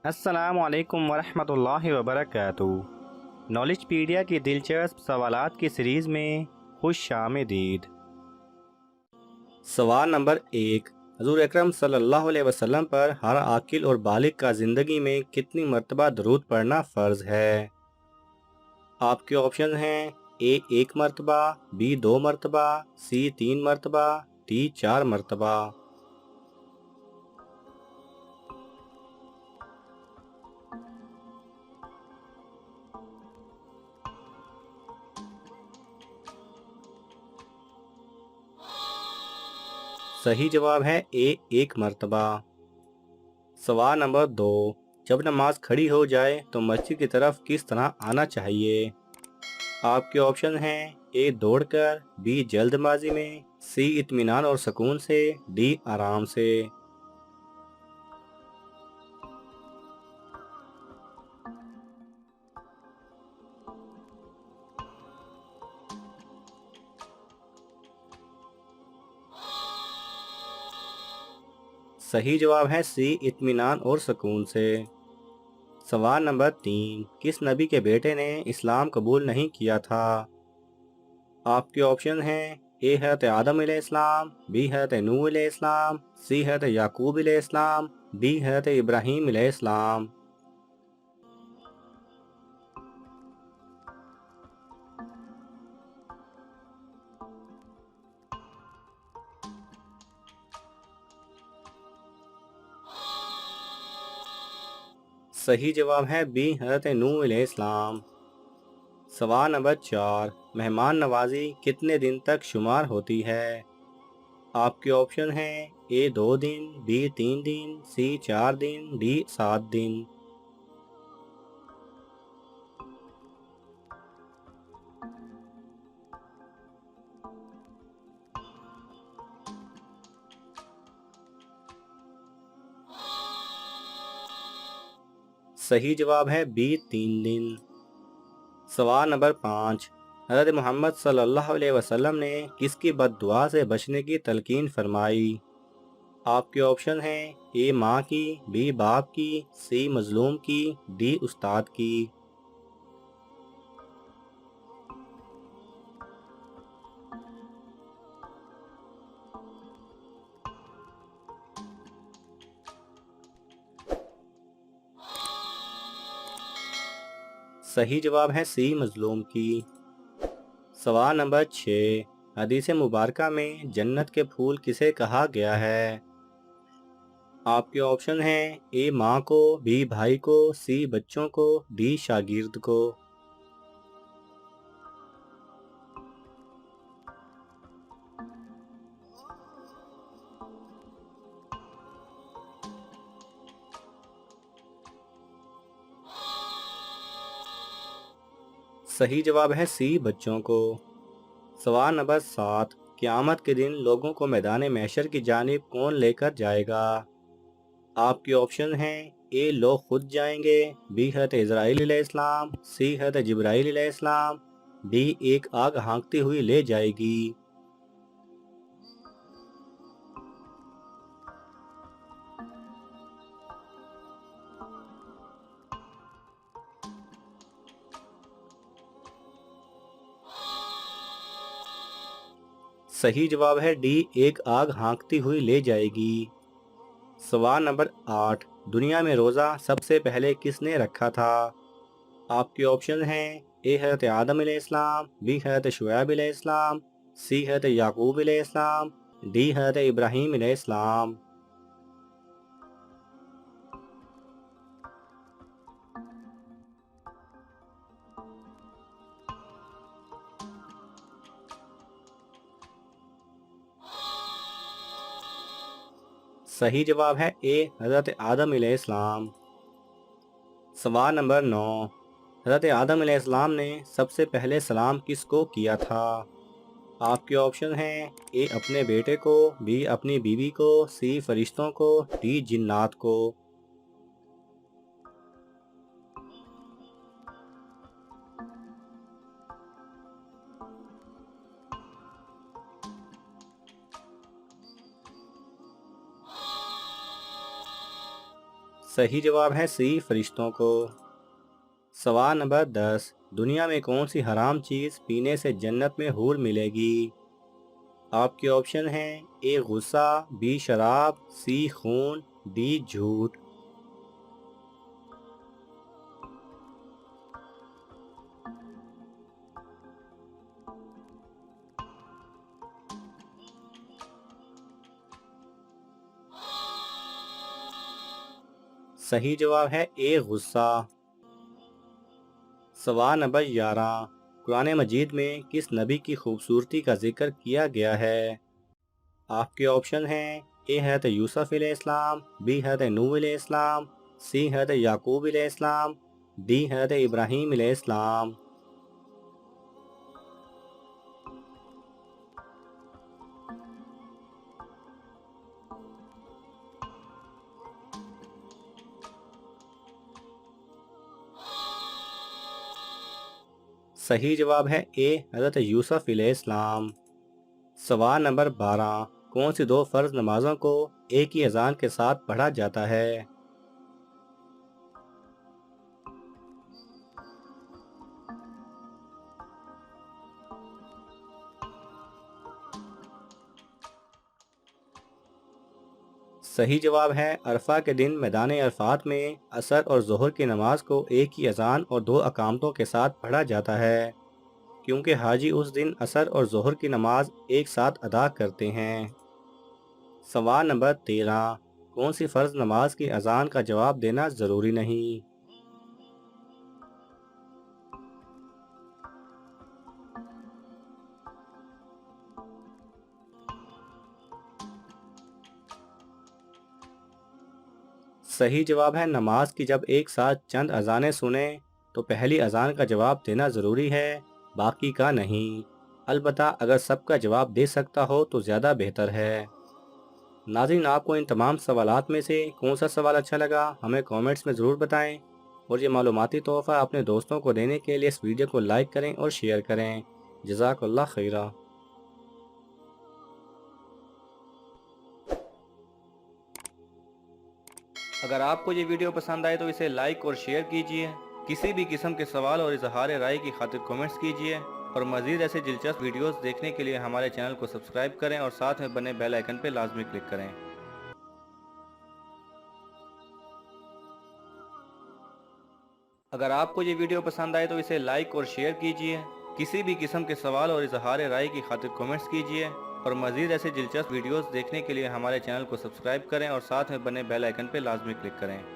अस्सलाम वालेकुम वरहमतुल्लाहि वबरकातुहू। नॉलेजपीडिया की दिलचस्प सवालात की सीरीज़ में खुश आमदीद। सवाल नंबर 1। हज़ूर अकरम सल्लल्लाहु अलैहि वसल्लम पर हर आकिल और बालिग का ज़िंदगी में कितनी मरतबा दरूद पढ़ना फ़र्ज़ है? आपके ऑप्शन हैं ए 1 मरतबा, बी 2 मरतबा, सी 3 मरतबा, डी 4 मरतबा। सही जवाब है ए 1 मरतबा। सवाल नंबर 2। जब नमाज खड़ी हो जाए तो मस्जिद की तरफ किस तरह आना चाहिए? आपके ऑप्शन हैं ए दौड़कर, बी जल्दबाजी में, सी इत्मीनान और सुकून से, डी आराम से। सही जवाब है सी इत्मीनान और सुकून से। सवाल नंबर 3। किस नबी के बेटे ने इस्लाम कबूल नहीं किया था? आपके ऑप्शन हैं ए हज़रत आदम अलैहिस्सलाम, बी हज़रत नूह अलैहिस्सलाम, सी हज़रत याकूब अलैहिस्सलाम, डी हज़रत इब्राहीम अलैहिस्सलाम। सही जवाब है बी हज़रत नूह अलैहिस्सलाम। सवाल नंबर 4। मेहमान नवाजी कितने दिन तक शुमार होती है? आपके ऑप्शन हैं ए 2 दिन, बी 3 दिन, सी 4 दिन, डी 7 दिन। सही जवाब है बी 3 दिन। सवाल नंबर 5। हज़रत मोहम्मद सल्लल्लाहु अलैहि वसल्लम ने किसकी बद्दुआ से बचने की तलकीन फरमाई? आपके ऑप्शन हैं ए माँ की, बी बाप की, सी मजलूम की, डी उस्ताद की। सही जवाब है सी मजलूम की। सवाल नंबर 6। हदीस मुबारका में जन्नत के फूल किसे कहा गया है? आपके ऑप्शन हैं ए माँ को, बी भाई को, सी बच्चों को, डी शागिर्द को। सही जवाब है सी बच्चों को। सवाल नंबर 7। क़यामत के दिन लोगों को मैदान महशर की जानिब कौन लेकर जाएगा? आपके ऑप्शन हैं ए लोग खुद जाएंगे, बी हज़रत इज़राइल अलैहिस्सलाम, सी हज़रत जिब्राइल अलैहिस्सलाम, डी एक आग हाँकती हुई ले जाएगी। सही जवाब है डी एक आग हाँकती हुई ले जाएगी। सवाल नंबर 8। दुनिया में रोज़ा सबसे पहले किसने रखा था? आपके ऑप्शन हैं ए हज़रत आदम अलैहिस्सलाम, बी हज़रत शुएब अलैहिस्सलाम, सी हज़रत याकूब अलैहिस्सलाम, डी हज़रत इब्राहीम अलैहिस्सलाम। सही जवाब है ए हज़रत आदम अलैहिस्सलाम। सवाल नंबर 9। हज़रत आदम अलैहिस्सलाम ने सबसे पहले सलाम किसको किया था? आपके ऑप्शन हैं ए अपने बेटे को, बी अपनी बीवी को, सी फरिश्तों को, डी जिन्नात को। सही जवाब है सी, फरिश्तों को। सवाल नंबर 10, दुनिया में कौन सी हराम चीज़ पीने से जन्नत में हूर मिलेगी? आपके ऑप्शन हैं ए गुस्सा, बी शराब, सी खून, डी झूठ। सही जवाब है ए गुस्सा। सवाल नंबर 11, कुरान मजीद में किस नबी की खूबसूरती का जिक्र किया गया है? आपके ऑप्शन हैं ए हज़रत यूसुफ अलैहिस्सलाम, बी हज़रत नूह अलैहिस्सलाम, सी हज़रत याकूब अलैहिस्सलाम, डी हज़रत इब्राहीम अलैहिस्सलाम। सही जवाब है ए हज़रत यूसुफ अलैहिस्सलाम। सवाल नंबर 12, कौन सी दो फ़र्ज नमाजों को एक ही अजान के साथ पढ़ा जाता है? सही जवाब है अरफा के दिन मैदान अरफात में असर और ज़ोहर की नमाज को एक ही अजान और दो अकामतों के साथ पढ़ा जाता है, क्योंकि हाजी उस दिन असर और ज़ोहर की नमाज एक साथ अदा करते हैं। सवाल नंबर 13, कौन सी फ़र्ज नमाज की अजान का जवाब देना ज़रूरी नहीं? सही जवाब है नमाज की जब एक साथ चंद अजानें सुने तो पहली अजान का जवाब देना ज़रूरी है, बाकी का नहीं। अलबत्ता अगर सबका जवाब दे सकता हो तो ज़्यादा बेहतर है। नाज़रीन, आपको इन तमाम सवालात में से कौन सा सवाल अच्छा लगा हमें कमेंट्स में ज़रूर बताएं, और ये मालूमाती तोहफ़ा अपने दोस्तों को देने के लिए इस वीडियो को लाइक करें और शेयर करें। जज़ाकल्लाह खैरा। अगर आपको ये वीडियो पसंद आए तो इसे लाइक और शेयर कीजिए। किसी भी किस्म के सवाल और इजहार राय की खातिर कमेंट्स कीजिए, और मज़ीद ऐसे दिलचस्प वीडियोस देखने के लिए हमारे चैनल को सब्सक्राइब करें और साथ में बने बेल आइकन पर लाजमी क्लिक करें। अगर आपको ये वीडियो पसंद आए तो इसे लाइक और शेयर कीजिए। किसी भी किस्म के सवाल और इजहार राय की खातिर कमेंट्स कीजिए, और मज़ीद ऐसे दिलचस्प वीडियोस देखने के लिए हमारे चैनल को सब्सक्राइब करें और साथ में बने बेल आइकन पर लाजमी क्लिक करें।